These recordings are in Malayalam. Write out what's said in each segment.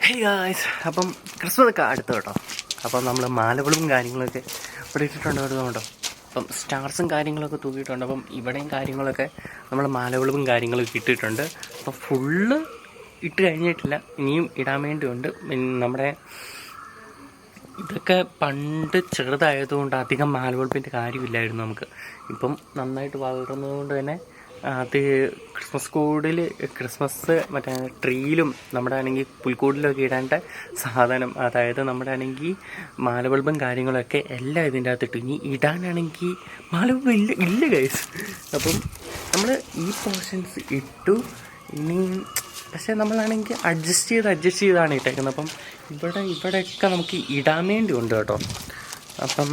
ഹേ ഗായ്സ്, അപ്പം ക്രിസ്മസ് ഒക്കെ അടുത്ത് കേട്ടോ. അപ്പം നമ്മൾ മാലകളും കാര്യങ്ങളൊക്കെ ഇവിടെ ഇട്ടിട്ടുണ്ട് കേട്ടോ. അപ്പം സ്റ്റാർസും കാര്യങ്ങളൊക്കെ തൂക്കിയിട്ടുണ്ട്. അപ്പം ഇവിടെയും കാര്യങ്ങളൊക്കെ നമ്മൾ മാലകളും കാര്യങ്ങളൊക്കെ ഇട്ടിട്ടുണ്ട്. അപ്പം ഫുള്ള് ഇട്ട് കഴിഞ്ഞിട്ടില്ല, ഇനിയും ഇടാൻ വേണ്ടിയുണ്ട്. നമ്മുടെ ഇതൊക്കെ പണ്ട് ചെറുതായതുകൊണ്ട് അധികം മാലവെളുപ്പിൻ്റെ കാര്യമില്ലായിരുന്നു നമുക്ക്. ഇപ്പം നന്നായിട്ട് വളർന്നതുകൊണ്ട് തന്നെ അത് ക്രിസ്മസ് മറ്റേ ട്രീയിലും നമ്മുടെ ആണെങ്കിൽ പുൽക്കൂടിലൊക്കെ ഇടേണ്ട സാധനം, അതായത് നമ്മുടെ ആണെങ്കിൽ മാലബൾബും കാര്യങ്ങളൊക്കെ എല്ലാം ഇതിൻ്റെ അകത്തിട്ട് ഇനി ഇടാനാണെങ്കിൽ മാലബൾബ് ഇല്ല ഗൈസ്. അപ്പം നമ്മൾ ഈ പോർഷൻസ് ഇട്ടു. ഇനി പക്ഷേ നമ്മളാണെങ്കിൽ അഡ്ജസ്റ്റ് ചെയ്താണ് ഇട്ടേക്കുന്നത്. അപ്പം ഇവിടെയൊക്കെ നമുക്ക് ഇടാൻ വേണ്ടി ഉണ്ട് കേട്ടോ. അപ്പം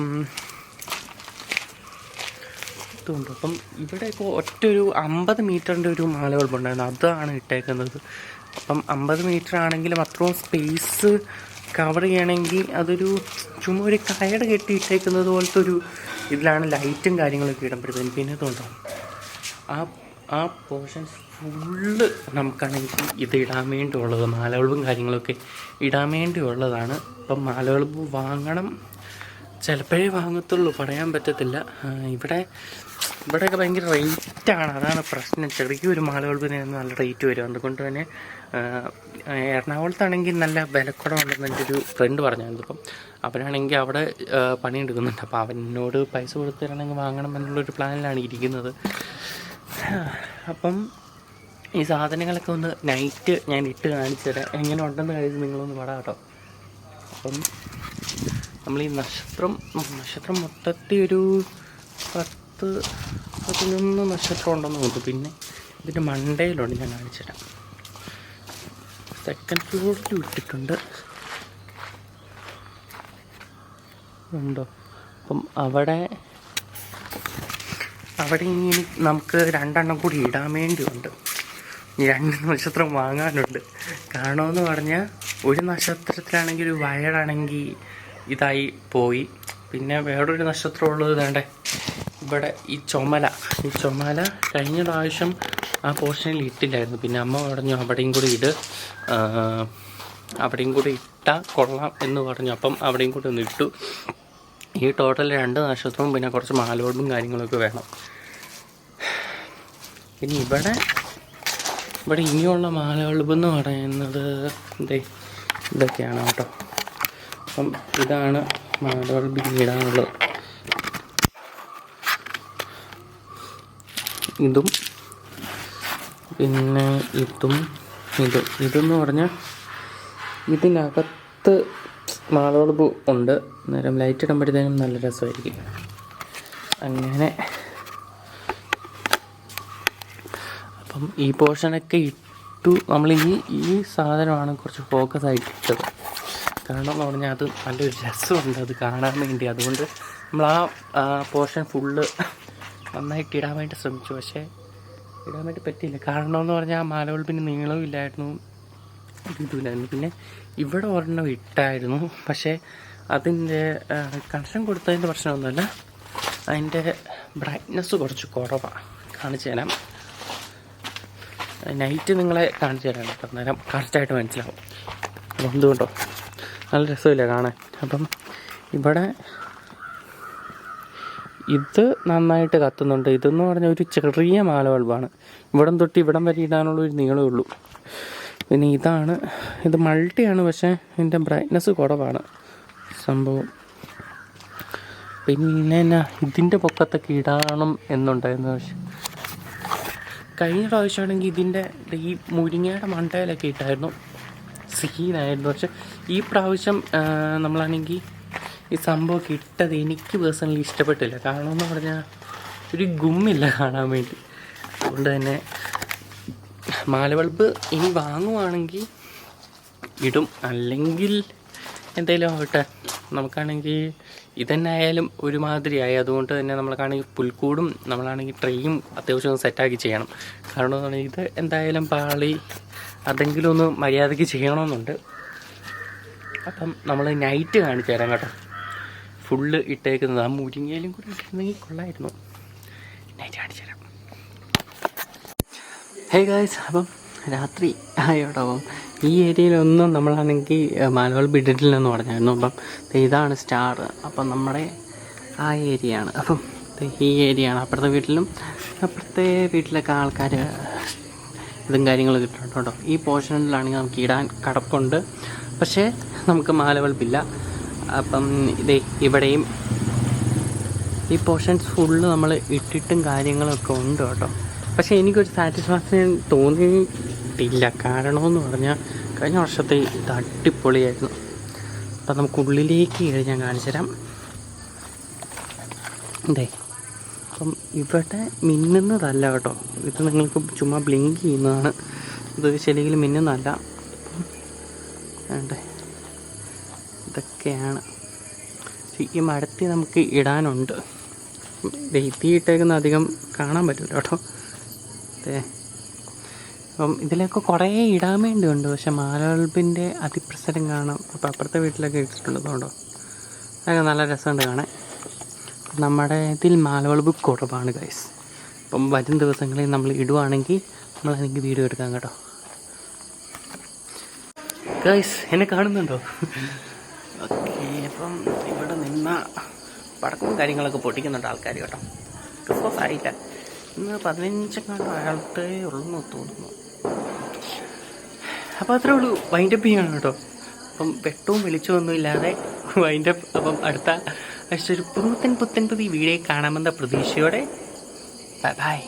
ഇതുണ്ട്. അപ്പം ഇവിടെയൊക്കെ ഒരു 50 മീറ്ററിൻ്റെ ഒരു മാലബൾബുണ്ടായിരുന്നു, അതാണ് ഇട്ടേക്കുന്നത്. അപ്പം 50 മീറ്റർ ആണെങ്കിലും അത്രയും സ്പേസ് കവർ ചെയ്യണമെങ്കിൽ അതൊരു ചുമ്മാ ഒരു കയറ് കെട്ടി ഇട്ടേക്കുന്നത് പോലത്തെ ഒരു ഇതിലാണ് ലൈറ്റും കാര്യങ്ങളൊക്കെ ഇടുമ്പോഴത്തേക്കും. പിന്നെ ഇതുണ്ടാവും ആ പോർഷൻസ് ഫുള്ള് നമുക്കാണെങ്കിൽ ഇത് ഇടാൻ വേണ്ടിയുള്ളത്, മാലബൾബും കാര്യങ്ങളൊക്കെ ഇടാൻ വേണ്ടിയുള്ളതാണ്. അപ്പം മാലബൾബ് വാങ്ങണം, ചിലപ്പോഴേ വാങ്ങത്തുള്ളൂ, പറയാൻ പറ്റത്തില്ല. ഇവിടെയൊക്കെ ഭയങ്കര റേറ്റാണ്, അതാണ് പ്രശ്നം. ചെറിയൊരു മാലബൾബിന് നല്ല റേറ്റ് വരും. അതുകൊണ്ട് തന്നെ എറണാകുളത്താണെങ്കിൽ നല്ല വിലക്കുറവുണ്ടെന്ന് എൻ്റെ ഒരു ഫ്രണ്ട് പറഞ്ഞായിരുന്നു. അപ്പം അവനാണെങ്കിൽ അവിടെ പണിയെടുക്കുന്നുണ്ട്. അപ്പോൾ അവനോട് പൈസ കൊടുത്ത് തരണമെങ്കിൽ വാങ്ങണം എന്നുള്ളൊരു പ്ലാനിലാണ് ഇരിക്കുന്നത്. അപ്പം ഈ സാധനങ്ങളൊക്കെ ഒന്ന് നൈറ്റ് ഞാൻ ഇട്ട് കാണിച്ചു തരാം, എങ്ങനെ ഉണ്ടെന്ന് കഴിഞ്ഞ് നിങ്ങളൊന്ന് പറയാം കേട്ടോ. അപ്പം നമ്മൾ ഈ നക്ഷത്രം മൊത്തത്തിൽ ഒരു 10-11 നക്ഷത്രം ഉണ്ടെന്ന് തോന്നുന്നു. പിന്നെ ഇതിൻ്റെ മണ്ടയിലുണ്ട്, ഞാൻ കാണിച്ചു തരാം. സെക്കൻഡ് ഫ്ലോറിൽ ഇട്ടിട്ടുണ്ട്, ഉണ്ടോ? അപ്പം അവിടെ ഇനി നമുക്ക് 2 എണ്ണം കൂടി ഇടാൻ വേണ്ടിയുണ്ട്. ഇനി 2 നക്ഷത്രം വാങ്ങാനുണ്ട്. കാരണമെന്ന് പറഞ്ഞാൽ ഒരു നക്ഷത്രത്തിലാണെങ്കിൽ ഒരു വയറാണെങ്കിൽ ഇതായി പോയി. പിന്നെ വേറൊരു നക്ഷത്രമുള്ളത് വേണ്ടേ ഇവിടെ ഈ ചുമല കഴിഞ്ഞ പ്രാവശ്യം ആ പോർഷനിൽ ഇട്ടില്ലായിരുന്നു. പിന്നെ അമ്മ പറഞ്ഞു അവിടെയും കൂടി ഇട്ടാൽ കൊള്ളാം എന്ന് പറഞ്ഞു. അപ്പം അവിടെയും കൂടി ഒന്ന് ഇട്ടു. ഈ ടോട്ടൽ 2 നക്ഷത്രവും പിന്നെ കുറച്ച് മാലബൾബും കാര്യങ്ങളൊക്കെ വേണം. പിന്നെ ഇവിടെ ഇനിയുള്ള മാലബൾബ് എന്ന് പറയുന്നത് ഇതൊക്കെയാണ് കേട്ടോ. അപ്പം ഇതാണ് മാലബൾബ് ഇടാനുള്ളത്. ഇതും പിന്നെ ഇതെന്ന് പറഞ്ഞാൽ ഇതിനകത്ത് മാലബൾബ് ഉണ്ട്. നേരം ലൈറ്റ് ഇടുമ്പോഴത്തേനും നല്ല രസമായിരിക്കും. അങ്ങനെ അപ്പം ഈ പോർഷനൊക്കെ ഇട്ടു. നമ്മൾ ഈ സാധനമാണ് കുറച്ച് ഫോക്കസ് ആയിട്ട് ഇട്ടത്. കാരണം എന്ന് പറഞ്ഞാൽ അത് നല്ലൊരു രസമുണ്ട് അത് കാണാൻ വേണ്ടി. അതുകൊണ്ട് നമ്മൾ ആ പോർഷൻ ഫുള്ള് നന്നായിട്ട് ഇടാൻ വേണ്ടി ശ്രമിച്ചു. പക്ഷേ ഇടാൻ വേണ്ടി പറ്റിയില്ല. കാരണം എന്ന് പറഞ്ഞാൽ ആ മാലബൾബിന് നീളവും ഇല്ലായിരുന്നു, ഇതുമില്ലായിരുന്നു. പിന്നെ ഇവിടെ ഒരെണ്ണം ഇട്ടായിരുന്നു, പക്ഷേ അതിൻ്റെ കണക്ഷൻ കൊടുത്തതിൻ്റെ പ്രശ്നമൊന്നുമല്ല, അതിൻ്റെ ബ്രൈറ്റ്നസ് കുറച്ച് കുറവാണ്. കാണിച്ചു തരാം, നൈറ്റ് നിങ്ങളെ കാണിച്ചു തരാം കേട്ടോ, അന്നേരം കറക്റ്റായിട്ട് മനസ്സിലാവും. അപ്പം എന്തുകൊണ്ടോ നല്ല രസമില്ല കാണാൻ. അപ്പം ഇവിടെ ഇത് നന്നായിട്ട് കത്തുന്നുണ്ട്. ഇതെന്ന് പറഞ്ഞാൽ ഒരു ചെറിയ മാലബൾബാണ്. ഇവിടം തൊട്ട് ഇവിടം വരെ ഇടാനുള്ള ഒരു നീളമേ ഉള്ളൂ. പിന്നെ ഇത് മൾട്ടിയാണ്, പക്ഷേ ഇതിൻ്റെ ബ്രൈറ്റ്നസ് കുറവാണ് സംഭവം. പിന്നെ ഇതിൻ്റെ പൊക്കത്തൊക്കെ ഇടണം എന്നുണ്ടായിരുന്നു. പക്ഷെ കഴിഞ്ഞ പ്രാവശ്യമാണെങ്കിൽ ഇതിൻ്റെ ഈ മുരിങ്ങയുടെ മണ്ടയിലൊക്കെ ഇട്ടായിരുന്നു, സീനായിരുന്നു. പക്ഷെ ഈ പ്രാവശ്യം നമ്മളാണെങ്കിൽ ഈ സംഭവമൊക്കെ ഇട്ടത് എനിക്ക് പേഴ്സണലി ഇഷ്ടപ്പെട്ടില്ല. കാരണം എന്ന് പറഞ്ഞാൽ ഒരു ഗുമ്മില്ല കാണാൻ വേണ്ടി. അതുകൊണ്ട് തന്നെ മാലബൾബ് ഇനി വാങ്ങുവാണെങ്കിൽ ഇടും, അല്ലെങ്കിൽ എന്തെങ്കിലും ആവട്ടെ. നമുക്കാണെങ്കിൽ ഇതന്നെ ആയാലും ഒരുമാതിരിയായി. അതുകൊണ്ട് തന്നെ നമ്മൾക്കാണെങ്കിൽ പുൽക്കൂടും നമ്മളാണെങ്കിൽ ട്രെയും അത്യാവശ്യം സെറ്റാക്കി ചെയ്യണം. കാരണം എന്ന് പറഞ്ഞാൽ ഇത് എന്തായാലും പാളി അതെങ്കിലും ഒന്ന് മര്യാദയ്ക്ക് ചെയ്യണമെന്നുണ്ട്. അപ്പം നമ്മൾ നൈറ്റ് കാണിച്ചു തരാം കേട്ടോ, ഫുള്ള് ഇട്ടേക്കുന്നത്. ആ മുരിങ്ങയിലും കൂടി ഇട്ടിരുന്നെങ്കിൽ കൊള്ളായിരുന്നു. നൈറ്റ് കാണിച്ചു തരാം. ഹേ ഗായ്സ്, അപ്പം രാത്രി ആയോട്ടോ. അപ്പം ഈ ഏരിയയിലൊന്നും നമ്മളാണെങ്കിൽ മാലബൾബ് ഇട്ടിട്ടില്ലെന്ന് പറഞ്ഞായിരുന്നു. അപ്പം ഇതാണ് സ്റ്റാർ. അപ്പം നമ്മുടെ ആ ഏരിയ ആണ്. അപ്പം ഈ ഏരിയ ആണ്. അപ്പുറത്തെ വീട്ടിലൊക്കെ ആൾക്കാർ ഇതും കാര്യങ്ങളൊക്കെ ഇട്ടിട്ടുണ്ട് കേട്ടോ. ഈ പോർഷനിലാണെങ്കിൽ നമുക്ക് ഇടാൻ കടപ്പുണ്ട്, പക്ഷേ നമുക്ക് മാലബൾബില്ല. അപ്പം ഇവിടെയും ഈ പോർഷൻസ് ഫുള്ള് നമ്മൾ ഇട്ടിട്ടും കാര്യങ്ങളൊക്കെ ഉണ്ട് കേട്ടോ. പക്ഷേ എനിക്കൊരു സാറ്റിസ്ഫാക്ഷൻ തോന്നിയിട്ടില്ല. കാരണമെന്ന് പറഞ്ഞാൽ കഴിഞ്ഞ വർഷത്തെ ഇത് അടിപൊളിയായിരുന്നു. അപ്പം നമുക്ക് ഉള്ളിലേക്ക് ഞാൻ കാണിച്ചു തരാം. അപ്പം ഇവിടെ മിന്നുന്നതല്ല കേട്ടോ, ഇത് നിങ്ങൾക്ക് ചുമ്മാ ബ്ലിങ്ക് ചെയ്യുന്നതാണ്. ഇത് ശരിക്കും മിന്നുന്നതല്ല. ഇതൊക്കെയാണ്. ഈ മരത്തിൽ നമുക്ക് ഇടാനുണ്ട്. ഇട്ടേക്കുന്ന അധികം കാണാൻ പറ്റില്ല കേട്ടോ. അപ്പം ഇതിലൊക്കെ കുറേ ഇടാൻ വേണ്ടിയുണ്ട്, പക്ഷെ മാലബൾബിൻ്റെ അതിപ്രസരം കാണാം. അപ്പം അപ്പുറത്തെ വീട്ടിലൊക്കെ ഇട്ടിട്ടുണ്ട് കേട്ടോ. അതൊക്കെ നല്ല രസമുണ്ട് കാണാൻ. നമ്മുടെ ഇതിൽ മാലബൾബ് കുറവാണ് ഗൈസ്. അപ്പം വരും ദിവസങ്ങളിൽ നമ്മൾ ഇടുവാണെങ്കിൽ നമ്മളതെനിക്ക് വീഡിയോ എടുക്കാം കേട്ടോ. ഗൈസ് എന്നെ കാണുന്നുണ്ടോ? ഓക്കെ. അപ്പം ഇവിടെ നിന്ന പടക്കവും കാര്യങ്ങളൊക്കെ പൊട്ടിക്കുന്നുണ്ട് ആൾക്കാർ കേട്ടോ. ക്രിസ്മസ് ആയില്ല, ഇന്ന് 15 ആൾക്കേ ഉള്ളൂ തോന്നുന്നു. അപ്പോൾ അത്രേ ഉള്ളൂ. വൈൻഡപ്പ് ചെയ്യണം കേട്ടോ. അപ്പം വെട്ടവും വെളിച്ചമൊന്നും ഇല്ലാതെ വൈൻഡപ്പ്. അപ്പം അടുത്ത ആഴ്ച ഒരു പുത്തൻ പുതിയ വീഡിയോ കാണാമെന്ന പ്രതീക്ഷയോടെ ബൈ ബൈ.